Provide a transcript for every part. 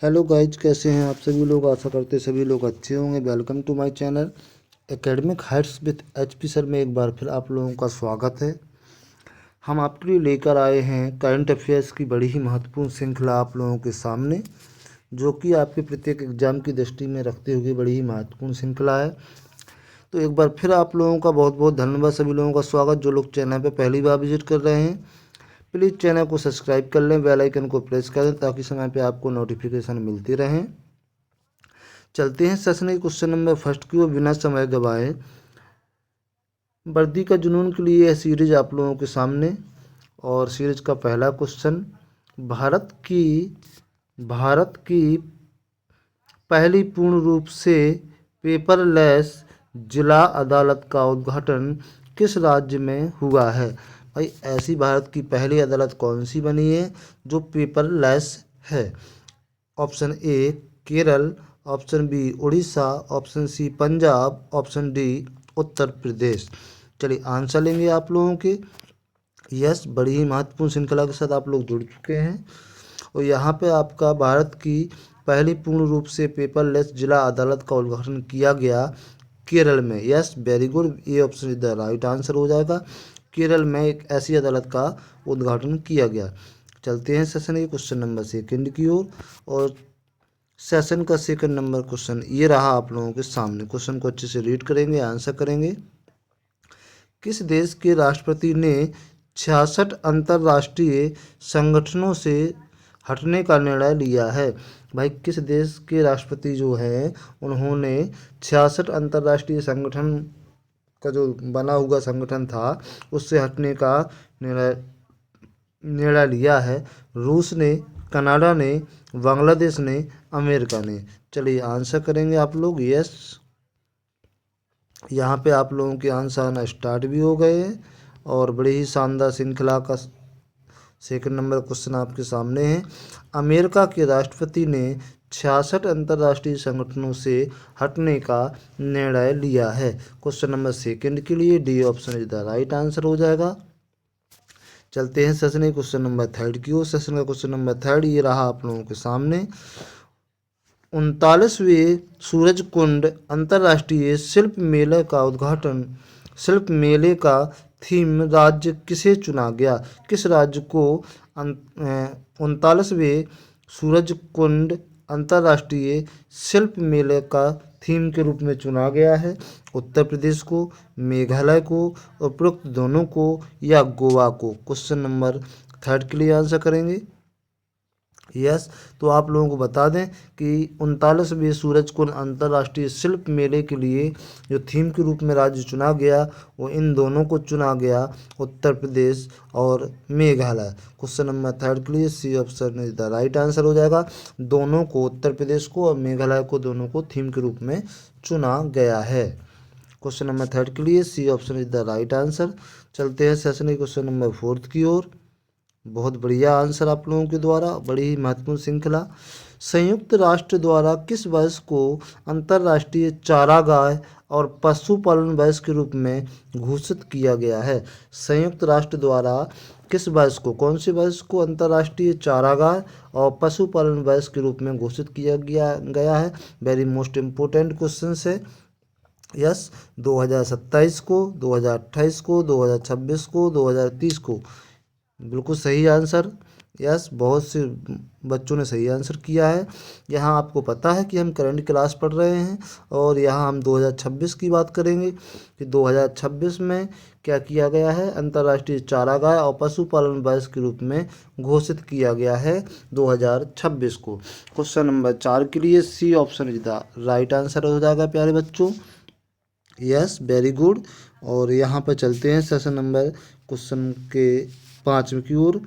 Hello guys, कैसे हैं आप सभी लोग। आशा करते हैं सभी लोग अच्छे होंगे। Welcome to my channel academic heights with HP sir में एक बार फिर आप लोगों का स्वागत है। हम आपके लिए लेकर आए हैं करंट अफेयर्स की बड़ी ही महत्वपूर्ण श्रृंखला आप लोगों के सामने, जो कि आपके प्रत्येक एग्जाम की दृष्टि में रखते हुए बड़ी ही महत्वपूर्ण श्रृंखला है। तो एक बार फिर आप लोगों का बहुत बहुत धन्यवाद, सभी लोगों का स्वागत जो लोग चैनल पर पहली बार विजिट कर रहे हैं। प्लीज़ चैनल को सब्सक्राइब कर लें, बेल आइकन को प्रेस कर दें ताकि समय पे आपको नोटिफिकेशन मिलती रहें। चलते हैं सेशन के क्वेश्चन नंबर फर्स्ट की ओर बिना समय गवाए। वर्दी का जुनून के लिए यह सीरीज आप लोगों के सामने, और सीरीज का पहला क्वेश्चन, भारत की पहली पूर्ण रूप से पेपरलेस जिला अदालत का उद्घाटन किस राज्य में हुआ है। भाई, ऐसी भारत की पहली अदालत कौन सी बनी है जो पेपरलेस है। Option A Kerala, option B Orissa, option C Punjab, option D Uttar Pradesh. चलिए आंसर लेंगे आप लोगों के। यस, बड़ी ही महत्वपूर्ण श्रृंखला के साथ आप लोग जुड़ चुके हैं। और यहाँ पे आपका भारत की पहली पूर्ण रूप से पेपरलेस जिला अदालत का उद्घाटन किया गया केरल में। यस, वेरी गुड, ये ऑप्शन इधर राइट आंसर हो जाएगा। केरल में एक ऐसी अदालत का उद्घाटन किया गया। चलते हैं सेशन के क्वेश्चन नंबर सेकंड की ओर। और सेशन का सेकंड नंबर क्वेश्चन ये रहा आप लोगों के सामने। क्वेश्चन को अच्छे से रीड करेंगे, आंसर करेंगे। किस देश के राष्ट्रपति ने 66 अंतर्राष्ट्रीय संगठनों से हटने का निर्णय लिया है। भाई, किस देश के राष्ट्रपति जो हैं उन्होंने 66 अंतर्राष्ट्रीय संगठन का जो बना हुआ संगठन था उससे हटने का निर्णय लिया है। रूस ने, कनाडा ने, बांग्लादेश ने, अमेरिका ने। चलिए आंसर करेंगे आप लोग। यस, यहाँ पे आप लोगों के आंसर आना स्टार्ट भी हो गए हैं। और बड़ी ही शानदार श्रृंखला का सेकंड नंबर क्वेश्चन आपके सामने है। अमेरिका के राष्ट्रपति ने 66 अंतर्राष्ट्रीय संगठनों से हटने का निर्णय लिया है। क्वेश्चन नंबर सेकंड के लिए D option is the right answer हो जाएगा। चलते हैं सेशन के क्वेश्चन नंबर थर्ड की ओर। सेशन का क्वेश्चन नंबर थर्ड ये रहा आप लोगों के सामने। 39वें सूरजकुंड अंतर्राष्ट्रीय शिल्प मेले का उद्घाटन, शिल्प मेले का थीम राज्य किसे चुना गया। किस राज्य को 39वें सूरजकुंड अंतर्राष्ट्रीय शिल्प मेले का थीम के रूप में चुना गया है। उत्तर प्रदेश को, मेघालय को, उपरोक्त दोनों को या गोवा को। क्वेश्चन नंबर थर्ड के लिए आंसर करेंगे। यस, तो आप लोगों को बता दें कि 39वें सूरजकुंड अंतर्राष्ट्रीय शिल्प मेले के लिए जो थीम के रूप में राज्य चुना गया वो इन दोनों को चुना गया, उत्तर प्रदेश और मेघालय। क्वेश्चन नंबर थर्ड के लिए C option is the right answer हो जाएगा। दोनों को, उत्तर प्रदेश को और मेघालय को, दोनों को थीम के रूप में चुना गया है। क्वेश्चन नंबर थर्ड के लिए C option is the right answer. चलते हैं सेशन के क्वेश्चन नंबर फोर्थ की ओर। बहुत बढ़िया आंसर आप लोगों के द्वारा, बड़ी ही महत्वपूर्ण श्रृंखला। संयुक्त राष्ट्र द्वारा किस वर्ष को अंतर्राष्ट्रीय चारागाह और पशुपालन वर्ष के रूप में घोषित किया गया है। संयुक्त राष्ट्र द्वारा किस वर्ष को, कौन से वर्ष को अंतर्राष्ट्रीय चारागाह और पशुपालन वर्ष के रूप में घोषित किया गया है। वेरी मोस्ट इम्पोर्टेंट क्वेश्चन है। यस, 2027 को, 2028 को, 2026 को, 2030 को। बिल्कुल सही आंसर। यस, बहुत से बच्चों ने सही आंसर किया है। यहाँ आपको पता है कि हम करंट क्लास पढ़ रहे हैं और यहाँ हम 2026 की बात करेंगे कि 2026 में क्या किया गया है। अंतर्राष्ट्रीय चारागाह और पशुपालन वर्ष के रूप में घोषित किया गया है 2026 को। क्वेश्चन नंबर 4 के लिए C option is the right answer हो जाएगा प्यारे बच्चों। Yes, very good. और यहाँ पर चलते हैं सेशन नंबर क्वेश्चन के 5 की ओर।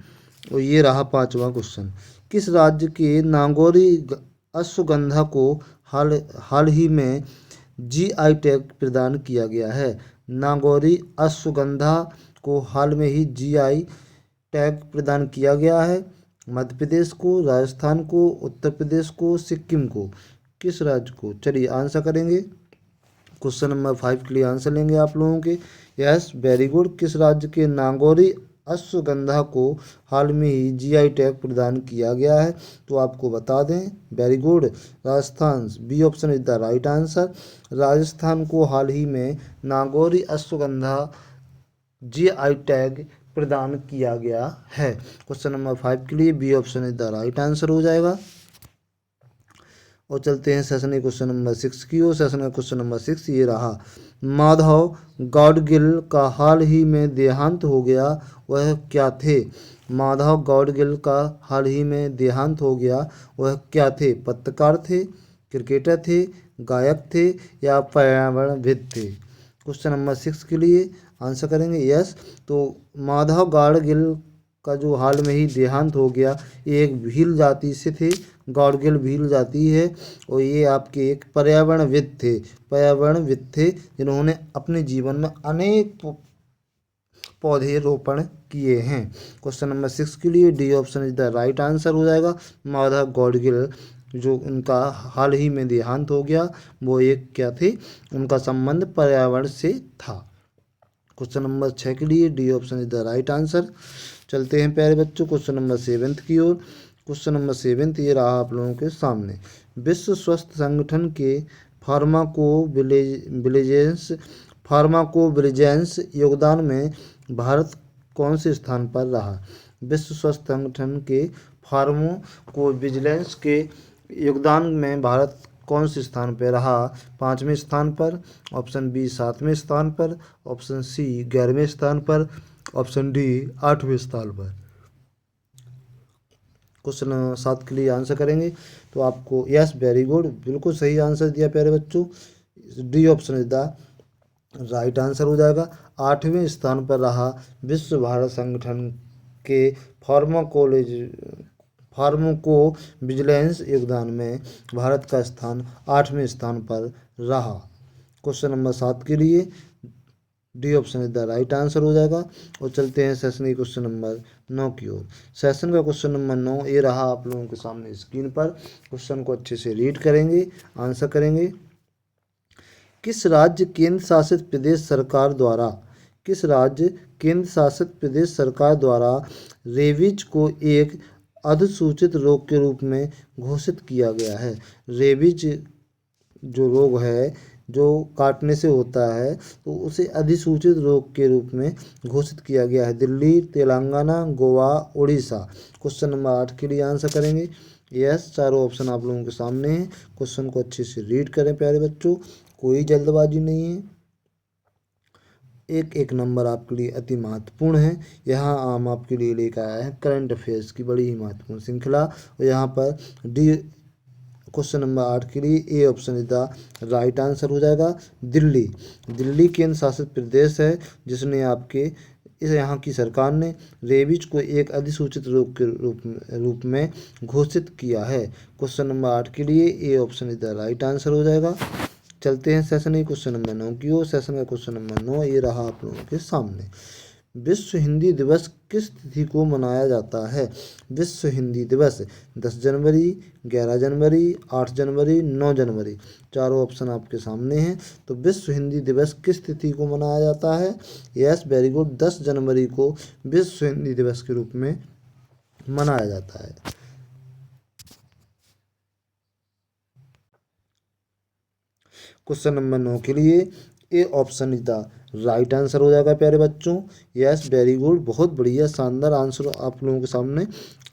और ये रहा 5वां क्वेश्चन। किस राज्य के नागौरी अश्वगंधा को हाल ही में जीआई टैग प्रदान किया गया है। नागौरी अश्वगंधा को हाल में ही जीआई टैग प्रदान किया गया है। मध्य प्रदेश को, राजस्थान को, उत्तर प्रदेश को, सिक्किम को। किस राज्य को। चलिए आंसर करेंगे। क्वेश्चन नंबर 5 के लिए आंसर लेंगे आप लोगों के। Yes, very good. किस राज्य के नागौरी अश्वगंधा को हाल में ही जीआई टैग प्रदान किया गया है? तो आपको बता दें, very good, Rajasthan, B option is the right answer. Rajasthan को हाल ही में नागौरी अश्वगंधा जीआई टैग प्रदान किया गया है। क्वेश्चन नंबर 5 के लिए B option is the right answer हो जाएगा। और चलते हैं सेशन क्वेश्चन नंबर 6 की ओर। सेशन का क्वेश्चन नंबर 6 ये रहा, माधव गाडगिल का हाल ही में देहांत हो गया, वह क्या थे? माधव गाडगिल का हाल ही में देहांत हो गया, वह क्या थे? पत्रकार थे, क्रिकेटर थे, गायक थे या पर्यावरणविद थे? क्वेश्चन नंबर 6 के लिए आंसर करेंगे यस। तो माधव गाडगिल का जो हाल में ही देहांत हो गया, ये एक भील जाति से थे, गाडगिल भील जाति है, और ये आपके एक पर्यावरणविद थे जिन्होंने अपने जीवन में अनेक पौधे रोपण किए हैं। क्वेश्चन नंबर 6 के लिए D option is the right answer हो जाएगा। माधव गाडगिल जो उनका हाल ही में देहांत हो गया, वो एक क्या थे? उनका संबंध पर्यावरण से था। क्वेश्चन नंबर 6 के लिए D option is the right answer. चलते हैं प्यारे बच्चों क्वेश्चन नंबर 7 की ओर। क्वेश्चन नंबर 7 ये रहा आप लोगों के सामने, विश्व स्वास्थ्य संगठन के फार्माकोविजिलेंस योगदान में भारत कौन से स्थान पर रहा? विश्व स्वास्थ्य संगठन के फार्माकोविजिलेंस के योगदान में भारत कौन से स्थान पर रहा? 5वें स्थान पर, ऑप्शन बी 7वें स्थान पर, ऑप्शन सी 11वें स्थान पर, ऑप्शन डी 8वें स्थान पर। क्वेश्चन 7 के लिए आंसर करेंगे तो आपको यस, वेरी गुड, बिल्कुल सही आंसर दिया प्यारे बच्चों। D option is the right answer हो जाएगा। 8वें स्थान पर रहा विश्व भारत संगठन के फार्माकोविजिलेंस योगदान में भारत का स्थान 8वें स्थान पर रहा। क्वेश्चन नंबर 7 के लिए D option is the right answer हो जाएगा। और चलते हैं सेशन के क्वेश्चन नंबर 9 की ओर। सेशन का क्वेश्चन नंबर 9 ये रहा आप लोगों के सामने स्क्रीन पर। क्वेश्चन को अच्छे से रीड करेंगे, आंसर करेंगे। किस राज्य केंद्र शासित प्रदेश सरकार द्वारा रेबीज को एक अधिसूचित रोग के रूप में घोषित किया गया है? रेबीज जो रोग है, जो काटने से होता है, तो उसे अधिसूचित रोग के रूप में घोषित किया गया है। दिल्ली, तेलंगाना, गोवा, उड़ीसा। क्वेश्चन नंबर 8 के लिए आंसर करेंगे यस। चारों ऑप्शन आप लोगों के सामने हैं। क्वेश्चन को अच्छे से रीड करें प्यारे बच्चों, कोई जल्दबाजी नहीं है। एक नंबर आपके लिए अति महत्वपूर्ण है। यहाँ हम आपके लिए लेकर आए हैं करंट अफेयर्स की बड़ी ही महत्वपूर्ण श्रृंखला। और यहाँ पर डी क्वेश्चन नंबर 8 के लिए A option is the right answer हो जाएगा। दिल्ली केंद्र शासित प्रदेश है जिसने आपके यहाँ की सरकार ने रेबीज को एक अधिसूचित रोग के रूप में घोषित किया है। क्वेश्चन नंबर 8 के लिए A option is the right answer हो जाएगा। चलते हैं सेशन के क्वेश्चन नंबर 9 की ओर। सेशन का क्वेश्चन नंबर 9 ये रहा आप लोगों के सामने, विश्व हिंदी दिवस किस तिथि को मनाया जाता है? विश्व हिंदी दिवस 10 जनवरी, 11 जनवरी, 8 जनवरी, 9 जनवरी। चारों ऑप्शन आपके सामने हैं। तो विश्व हिंदी दिवस किस तिथि को मनाया जाता है? यस, वेरी गुड, 10 जनवरी को विश्व हिंदी दिवस के रूप में मनाया जाता है। क्वेश्चन नंबर 9 के लिए A option is the right answer हो जाएगा प्यारे बच्चों। यस, वेरी गुड, बहुत बढ़िया, शानदार आंसर आप लोगों के सामने।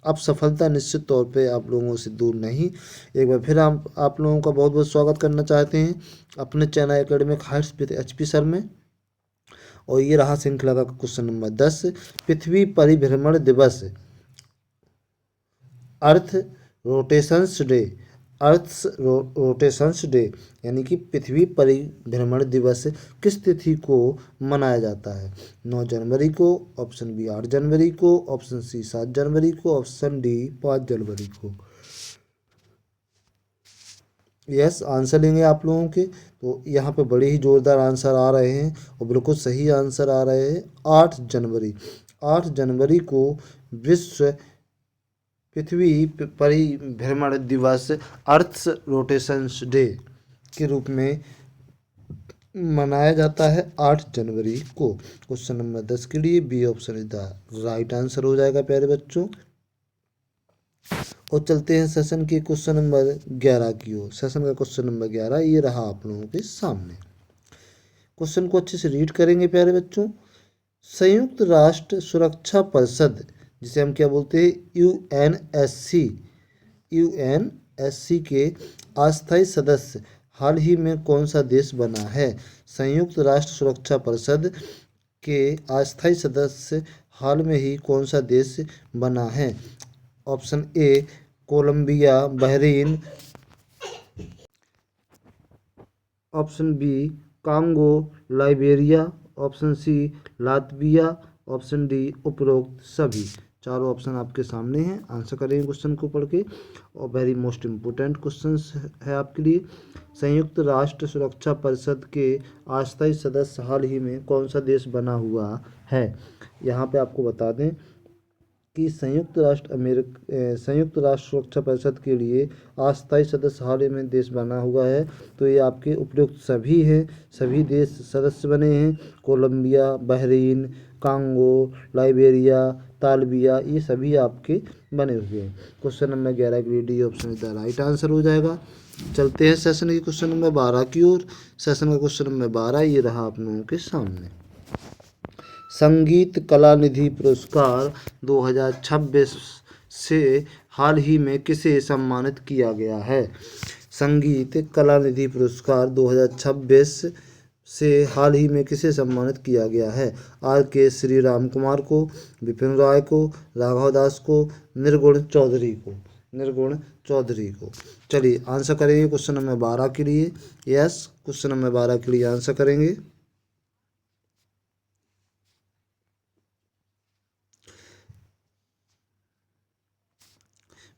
अब सफलता निश्चित तौर पे आप लोगों से दूर नहीं। एक बार फिर आप लोगों का बहुत बहुत स्वागत करना चाहते हैं अपने channel academic heights with HP sir में। और ये रहा श्रृंखला का क्वेश्चन नंबर 10, पृथ्वी परिभ्रमण दिवस, अर्थ रोटेशंस डे यानी कि पृथ्वी परिभ्रमण दिवस किस तिथि को मनाया जाता है? 9 जनवरी को, ऑप्शन बी 8 जनवरी को, ऑप्शन सी 7 जनवरी को, ऑप्शन डी 5 जनवरी को। यस, आंसर लेंगे आप लोगों के। तो यहाँ पे बड़े ही जोरदार आंसर आ रहे हैं और बिल्कुल सही आंसर आ रहे हैं। 8 जनवरी, 8 जनवरी को विश्व पृथ्वी परिभ्रमण दिवस, अर्थ रोटेशंस डे के रूप में मनाया जाता है 8 जनवरी को। क्वेश्चन नंबर 10 के लिए B option is the right answer हो जाएगा प्यारे बच्चों। और चलते हैं सेशन के क्वेश्चन नंबर 11 की ओर। सेशन का क्वेश्चन नंबर 11 ये रहा आप लोगों के सामने। क्वेश्चन को अच्छे से रीड करेंगे प्यारे बच्चों। संयुक्त राष्ट्र सुरक्षा परिषद, जिसे हम क्या बोलते हैं, यूएनएससी, यूएनएससी के अस्थायी सदस्य हाल ही में कौन सा देश बना है? संयुक्त राष्ट्र सुरक्षा परिषद के अस्थायी सदस्य हाल में ही कौन सा देश बना है? Option A Colombia, Bahrain, option B Congo, Liberia, option C Latvia, option D उपरोक्त सभी। चारों ऑप्शन आपके सामने हैं, आंसर करेंगे क्वेश्चन को पढ़ के। और वेरी मोस्ट इम्पोर्टेंट क्वेश्चन है आपके लिए। संयुक्त राष्ट्र सुरक्षा परिषद के अस्थायी सदस्य हाल ही में कौन सा देश बना हुआ है? यहाँ पे आपको बता दें कि संयुक्त राष्ट्र सुरक्षा परिषद के लिए अस्थायी सदस्य हाल ही में देश बना हुआ है। तो ये आपके उपयुक्त सभी हैं, सभी देश सदस्य बने हैं। कोलंबिया, बहरीन, कांगो, लाइबेरिया, तालबिया, ये सभी आपके बने हुए हैं। क्वेश्चन नंबर 11 के लिए D option is the right answer हो जाएगा। चलते हैं सेशन के क्वेश्चन नंबर 12 की ओर। सेशन का क्वेश्चन नंबर 12 ये रहा आप लोगों के सामने। संगीत कला निधि पुरस्कार 2026 से हाल ही में किसे सम्मानित किया गया है? संगीत कला निधि पुरस्कार 2026 से हाल ही में किसे सम्मानित किया गया है? आर के श्री राम कुमार को, विपिन राय को, राघव दास को, निर्गुण चौधरी को, निर्गुण चौधरी को। चलिए आंसर करेंगे क्वेश्चन नंबर 12 के लिए। यस, क्वेश्चन नंबर 12 के लिए आंसर करेंगे।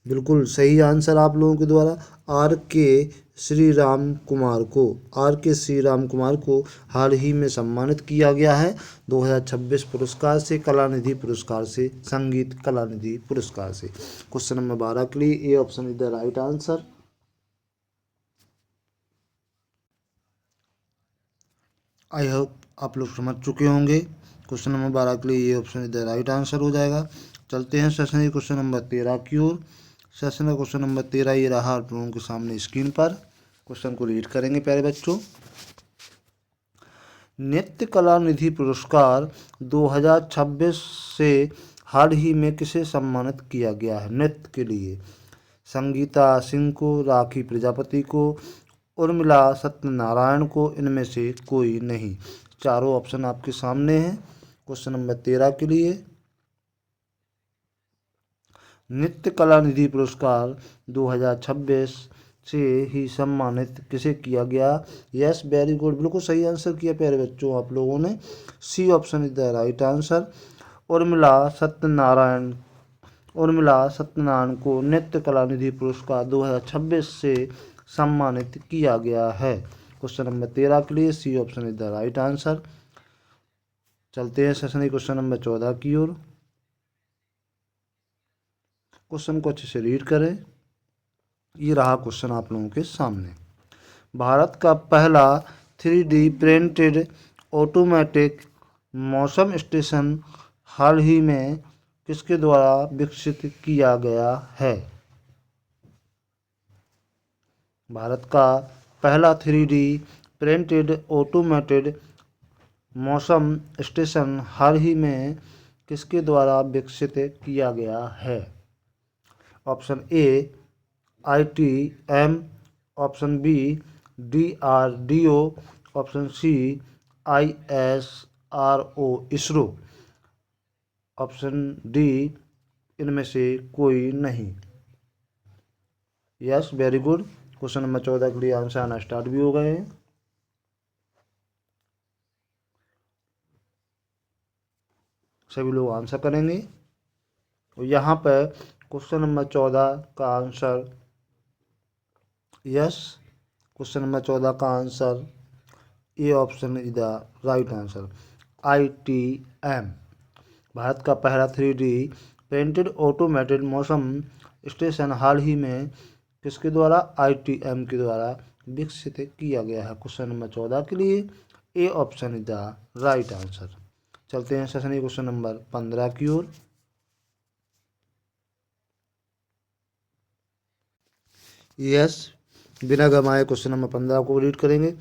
बिल्कुल सही आंसर आप लोगों के द्वारा। आर के श्री राम कुमार को, आर के श्री राम कुमार को हाल ही में सम्मानित किया गया है 2026 पुरस्कार से, कलानिधि पुरस्कार से, संगीत कलानिधि पुरस्कार से। क्वेश्चन नंबर 12 के लिए A option is the right answer. I hope आप लोग समझ चुके होंगे। क्वेश्चन नंबर 12 के लिए ये ऑप्शन इधर राइट आंसर हो जाएगा। चलते हैं सेशन के क्वेश्चन नंबर 13 की ओर। सेशन का क्वेश्चन नंबर 13 ये रहा आप लोगों के सामने स्क्रीन पर। क्वेश्चन को रीड करेंगे प्यारे बच्चों। नृत्य कला निधि पुरस्कार 2026 से हाल ही में किसे सम्मानित किया गया है? नृत्य के लिए संगीता सिंह को, राखी प्रजापति को, उर्मिला सत्यनारायण को, इनमें से कोई नहीं। चारों ऑप्शन आपके सामने हैं। क्वेश्चन नंबर 13 के लिए नृत्य कला निधि पुरस्कार 2026 से ही सम्मानित किसे किया गया? यस, वेरी गुड, बिल्कुल सही आंसर किया प्यारे बच्चों आप लोगों ने। C option is the right answer. Urmila Satyanarayan को नृत्य कला निधि पुरस्कार 2026 से सम्मानित किया गया है। क्वेश्चन नंबर 13 के लिए C option is the right answer. चलते हैं सेशन क्वेश्चन नंबर 14 की ओर। क्वेश्चन को अच्छे से रीड करें। ये रहा क्वेश्चन आप लोगों के सामने। भारत का पहला 3D प्रिंटेड ऑटोमेटिक मौसम स्टेशन हाल ही में किसके द्वारा विकसित किया गया है? भारत का पहला 3D प्रिंटेड ऑटोमेटेड मौसम स्टेशन हाल ही में किसके द्वारा विकसित किया गया है? Option A ITM, option B DRDO, option C ISRO ISRO, option D इनमें से कोई नहीं। Yes, very good. Question number 14 के लिए आंसर आना स्टार्ट भी हो गए हैं। सभी लोग आंसर करेंगे। और यहाँ पर क्वेश्चन नंबर 14 का आंसर, यस, क्वेश्चन नंबर 14 का answer A option is the right answer. ITM Bharat का पहला 3D प्रिंटेड ऑटोमेटेड मौसम स्टेशन हाल ही में किसके द्वारा? ITM के द्वारा विकसित किया गया है। क्वेश्चन नंबर 14 के लिए A option is the right answer. चलते हैं सेशन क्वेश्चन नंबर 15 की ओर। यस, बिना गंवाए क्वेश्चन नंबर 15 को रीड करेंगे।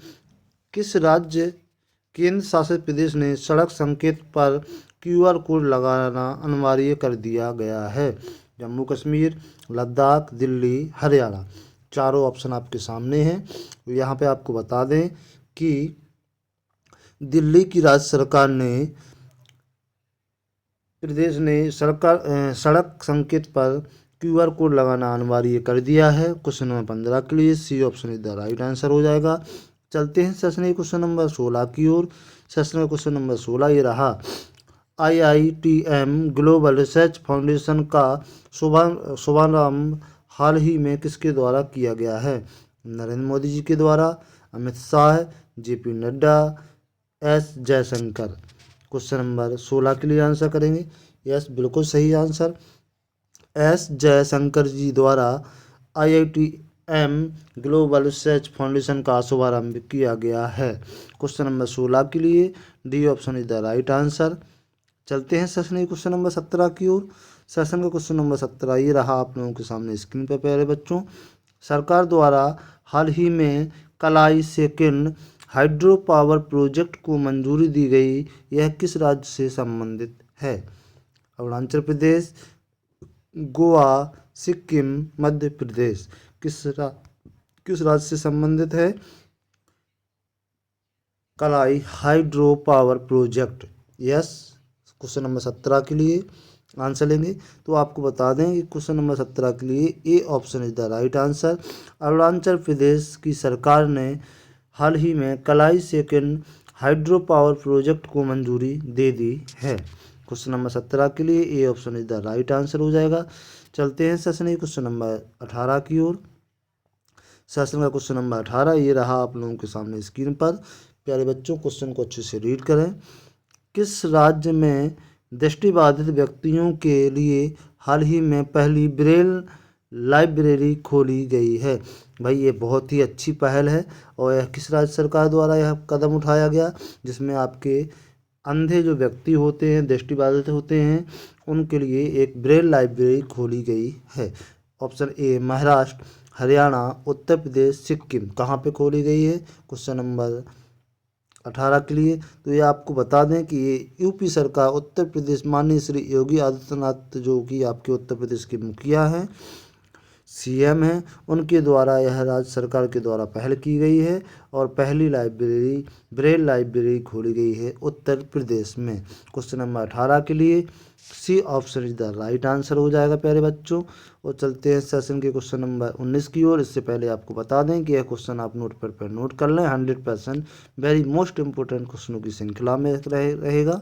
किस राज्य केंद्र शासित प्रदेश ने सड़क संकेत पर क्यूआर कोड लगाना अनिवार्य कर दिया गया है? जम्मू कश्मीर, लद्दाख, दिल्ली, हरियाणा। चारों ऑप्शन आपके सामने हैं। यहाँ पे आपको बता दें कि दिल्ली की राज्य सरकार ने प्रदेश ने सड़क संकेत पर क्यूआर कोड लगाना अनिवार्य कर दिया है। क्वेश्चन नंबर 15 के लिए C option is the right answer हो जाएगा। चलते हैं सेशन क्वेश्चन नंबर 16 की ओर। सेशन क्वेश्चन नंबर 16 ये रहा। IITM ग्लोबल रिसर्च फाउंडेशन का शुभारंभ हाल ही में किसके द्वारा किया गया है? नरेंद्र मोदी जी के द्वारा, Amit Shah, JP Nadda, S Jaishankar. Question number 16 के लिए आंसर करेंगे। यस, बिल्कुल सही आंसर। S जयशंकर जी द्वारा IITM ग्लोबल रिसर्च फाउंडेशन का शुभारंभ किया गया है। क्वेश्चन नंबर 16 के लिए D option is the right answer. चलते हैं सेशन क्वेश्चन नंबर 17 की ओर। सेशन का क्वेश्चन नंबर 17 ये रहा आप लोगों के सामने स्क्रीन पर। प्यारे बच्चों, सरकार द्वारा हाल ही में कलाई सेकंड हाइड्रो पावर प्रोजेक्ट को मंजूरी दी गई, यह किस राज्य से संबंधित है? अरुणाचल प्रदेश, गोवा, सिक्किम, मध्य प्रदेश। किस राज्य से संबंधित है कलाई hydro power project? Yes, question number 17 के लिए आंसर लेंगे तो आपको बता दें कि क्वेश्चन नंबर 17 के लिए A option is the right answer. Arunachal Pradesh की सरकार ने हाल ही में कलाई सेकंड हाइड्रो पावर प्रोजेक्ट को मंजूरी दे दी है। क्वेश्चन नंबर 17 के लिए A option is the right answer हो जाएगा। चलते हैं सेशन क्वेश्चन नंबर 18 की ओर। सेशन का क्वेश्चन नंबर 18 ये रहा आप लोगों के सामने स्क्रीन पर। प्यारे बच्चों, क्वेश्चन को अच्छे से रीड करें। किस राज्य में दृष्टिबाधित व्यक्तियों के लिए हाल ही में पहली ब्रेल लाइब्रेरी खोली गई है? भाई ये बहुत ही अच्छी पहल है और यह किस राज्य सरकार द्वारा यह कदम उठाया गया, जिसमें आपके अंधे जो व्यक्ति होते हैं, दृष्टिबाधित होते हैं, उनके लिए एक ब्रेल लाइब्रेरी खोली गई है। ऑप्शन ए महाराष्ट्र, हरियाणा, उत्तर प्रदेश, सिक्किम। कहाँ पे खोली गई है? क्वेश्चन नंबर 18 के लिए तो ये आपको बता दें कि ये यूपी सरकार, उत्तर प्रदेश, माननीय श्री योगी आदित्यनाथ जो कि आपके उत्तर प्रदेश के मुखिया हैं, CM हैं, उनके द्वारा यह राज्य सरकार के द्वारा पहल की गई है और पहली लाइब्रेरी ब्रेल लाइब्रेरी खोली गई है उत्तर प्रदेश में। क्वेश्चन नंबर 18 के लिए C option is the right answer हो जाएगा प्यारे बच्चों। और चलते हैं सेशन के क्वेश्चन नंबर 19 की ओर। इससे पहले आपको बता दें कि यह क्वेश्चन आप नोट पर नोट कर लें। 100% वेरी मोस्ट इंपोर्टेंट क्वेश्चनों की श्रृंखला में रहेगा।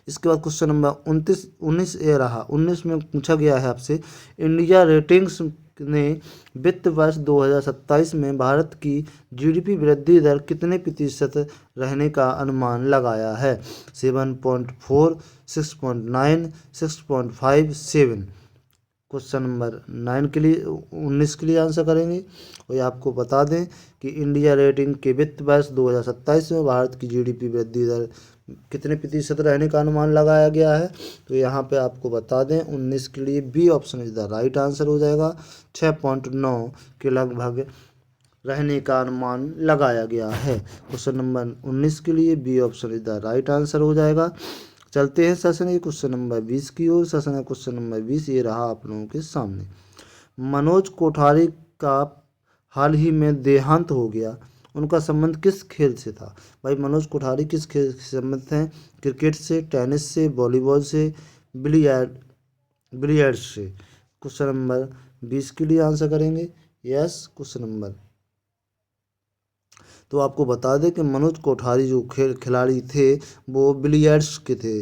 इसके बाद क्वेश्चन नंबर 19 ये रहा। 19 में पूछा गया है आपसे, इंडिया रेटिंग्स ने वित्त वर्ष 2027 में भारत की GDP वृद्धि दर कितने प्रतिशत रहने का अनुमान लगाया है? 7.4, 6.9, 6.5, 7। क्वेश्चन नंबर 9 के लिए 19 के लिए आंसर करेंगे। और ये आपको बता दें कि इंडिया रेटिंग के वित्त वर्ष 2027 में भारत की GDP वृद्धि दर कितने प्रतिशत रहने का अनुमान लगाया गया है? तो यहाँ पे आपको बता दें 19 के लिए B option is the right answer हो जाएगा। 6.9 के लगभग रहने का अनुमान लगाया गया है। क्वेश्चन नंबर 19 के लिए B option is the right answer हो जाएगा। चलते हैं सेशन के क्वेश्चन नंबर 20 की ओर। सेशन का क्वेश्चन नंबर 20 ये रहा आप लोगों के सामने। मनोज कोठारी का हाल ही में देहांत हो गया, उनका संबंध किस खेल से था? भाई मनोज कोठारी किस खेल से संबंधित हैं? क्रिकेट से, टेनिस से, वॉलीबॉल से, बिलियर्ड्स से। क्वेश्चन नंबर 20 के लिए आंसर करेंगे। यस, क्वेश्चन नंबर तो आपको बता दें कि मनोज कोठारी जो खिलाड़ी थे वो बिलियर्ड्स के थे।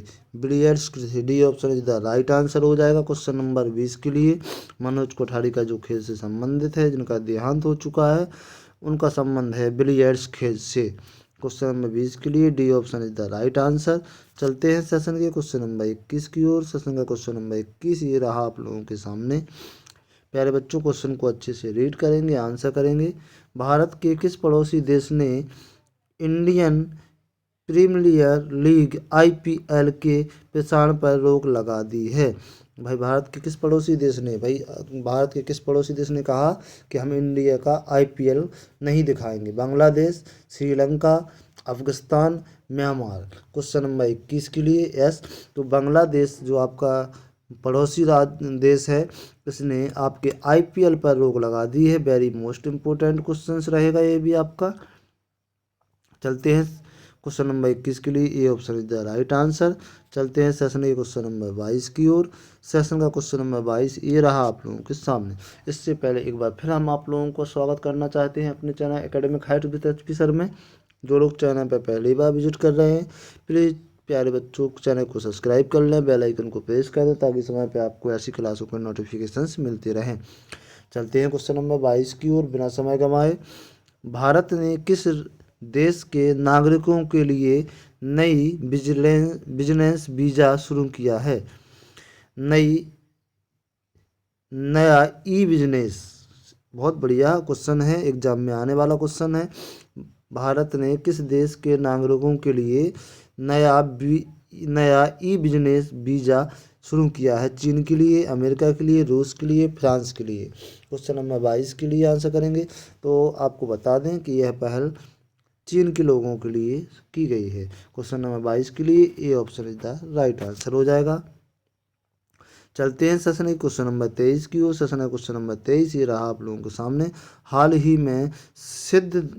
D option is the right answer हो जाएगा। क्वेश्चन नंबर 20 के लिए मनोज कोठारी का जो खेल से संबंधित है, जिनका देहांत हो चुका है, उनका संबंध है बिलियर्ड्स खेल से। क्वेश्चन नंबर 20 के लिए D option is the right answer. चलते हैं सेशन के क्वेश्चन नंबर 21 की ओर। सेशन का क्वेश्चन नंबर 21 ये रहा आप लोगों के सामने। प्यारे बच्चों, क्वेश्चन को अच्छे से रीड करेंगे, आंसर करेंगे। भारत के किस पड़ोसी देश ने इंडियन प्रीमियर लीग IPL के प्रसारण पर रोक लगा दी है? भाई भारत के किस पड़ोसी देश ने भारत के किस पड़ोसी देश ने कहा कि हम इंडिया का IPL नहीं दिखाएंगे? Bangladesh, Sri Lanka, Afghanistan, Myanmar. Question number 21 के लिए यस। तो बांग्लादेश जो आपका पड़ोसी देश है, इसने आपके IPL पर रोक लगा दी है। वेरी मोस्ट इम्पोर्टेंट क्वेश्चन रहेगा ये भी आपका। चलते हैं क्वेश्चन नंबर 21 के लिए, A option is the right answer. चलते हैं सेशन के क्वेश्चन नंबर 22 की ओर। सेशन का क्वेश्चन नंबर 22 ये रहा आप लोगों के सामने। इससे पहले एक बार फिर हम आप लोगों को स्वागत करना चाहते हैं अपने channel academic height with officer में। जो लोग चैनल पर पहली बार विजिट कर रहे हैं, प्लीज़ प्यारे बच्चों चैनल को सब्सक्राइब कर लें, बेल आइकन को प्रेस कर दें ताकि समय पर आपको ऐसी क्लासों के नोटिफिकेशंस मिलते रहें। चलते हैं क्वेश्चन नंबर 22 की ओर बिना समय गंवाए। भारत ने किस देश के नागरिकों के लिए नई बिजनेस वीज़ा शुरू किया है? नया ई बिजनेस। बहुत बढ़िया क्वेश्चन है, एग्जाम में आने वाला क्वेश्चन है। भारत ने किस देश के नागरिकों के लिए नया ई बिजनेस वीज़ा शुरू किया है? चीन के लिए, अमेरिका के लिए, रूस के लिए, फ्रांस के लिए। क्वेश्चन नंबर 22 के लिए आंसर करेंगे। तो आपको बता दें कि यह पहल चीन के लोगों के लिए की गई है। क्वेश्चन नंबर 22 के लिए A option is the right answer हो जाएगा। चलते हैं सेशन के क्वेश्चन नंबर 23 की ओर। सेशन का क्वेश्चन नंबर 23 ये रहा आप लोगों के सामने। हाल ही में सिद्ध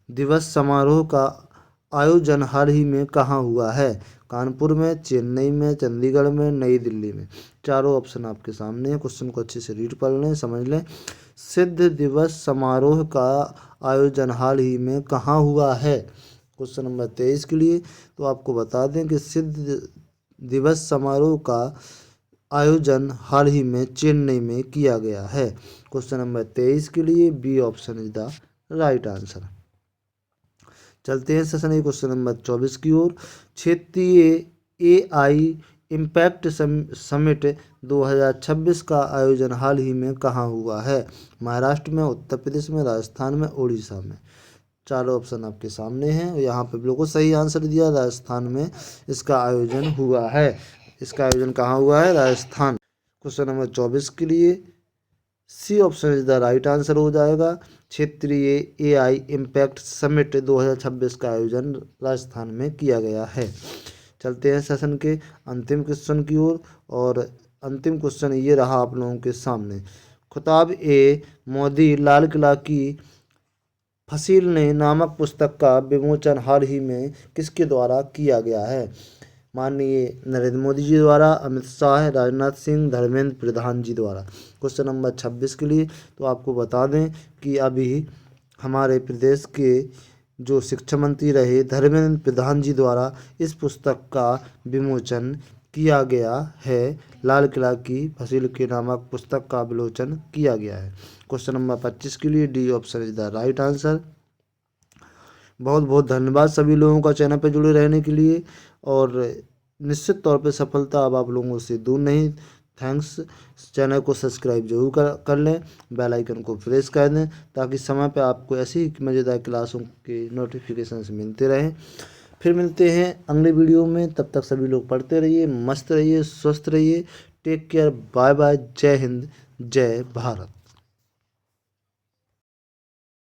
दिवस समारोह का आयोजन हाल ही में कहाँ हुआ है? कानपुर में, चेन्नई में, चंडीगढ़ में, नई दिल्ली में। चारों ऑप्शन आपके सामने हैं। क्वेश्चन को अच्छे से रीड पढ़ लें, समझ लें। सिद्ध दिवस समारोह का आयोजन हाल ही में कहाँ हुआ है? क्वेश्चन नंबर 23 के लिए तो आपको बता दें कि सिद्ध दिवस समारोह का आयोजन हाल ही में चेन्नई में किया गया है। क्वेश्चन नंबर 23 के लिए B option is the right answer. चलते हैं सेशन के क्वेश्चन नंबर 24 की ओर। क्षेत्रीय AI इम्पैक्ट समिट 2026 का आयोजन हाल ही में कहाँ हुआ है? महाराष्ट्र में, उत्तर प्रदेश में, राजस्थान में, उड़ीसा में। चारों ऑप्शन आपके सामने हैं। यहाँ पे बिल्कुल सही आंसर दिया, राजस्थान में इसका आयोजन हुआ है। इसका आयोजन कहाँ हुआ है? राजस्थान। क्वेश्चन नंबर 24 के लिए C option is the right answer हो जाएगा। क्षेत्रीय AI इम्पैक्ट समिट 2026 का आयोजन राजस्थान में किया गया है। चलते हैं सेशन के अंतिम क्वेश्चन की ओर। और अंतिम क्वेश्चन ये रहा आप लोगों के सामने। खुताब-ए-मोदी लाल किला की फसील ने नामक पुस्तक का विमोचन हाल ही में किसके द्वारा किया गया है? माननीय नरेंद्र मोदी जी द्वारा, अमित शाह, राजनाथ सिंह, धर्मेंद्र प्रधान जी द्वारा। क्वेश्चन नंबर 26 के लिए तो आपको बता दें कि अभी हमारे प्रदेश के जो शिक्षा मंत्री रहे धर्मेंद्र प्रधान जी द्वारा इस पुस्तक का विमोचन किया गया है। लाल किला की फसील के नामक पुस्तक का विमोचन किया गया है। क्वेश्चन नंबर 25 के लिए D option is the right answer. बहुत बहुत धन्यवाद सभी लोगों का चैनल पर जुड़े रहने के लिए। और निश्चित तौर पे सफलता अब आप लोगों से दूर नहीं। थैंक्स। चैनल को सब्सक्राइब जरूर कर लें, बेल आइकन को प्रेस कर दें ताकि समय पे आपको ऐसी मज़ेदार क्लासों के नोटिफिकेशंस मिलते रहें। फिर मिलते हैं अगले वीडियो में। तब तक सभी लोग पढ़ते रहिए, मस्त रहिए, स्वस्थ रहिए। टेक केयर, बाय बाय, जय हिंद, जय भारत।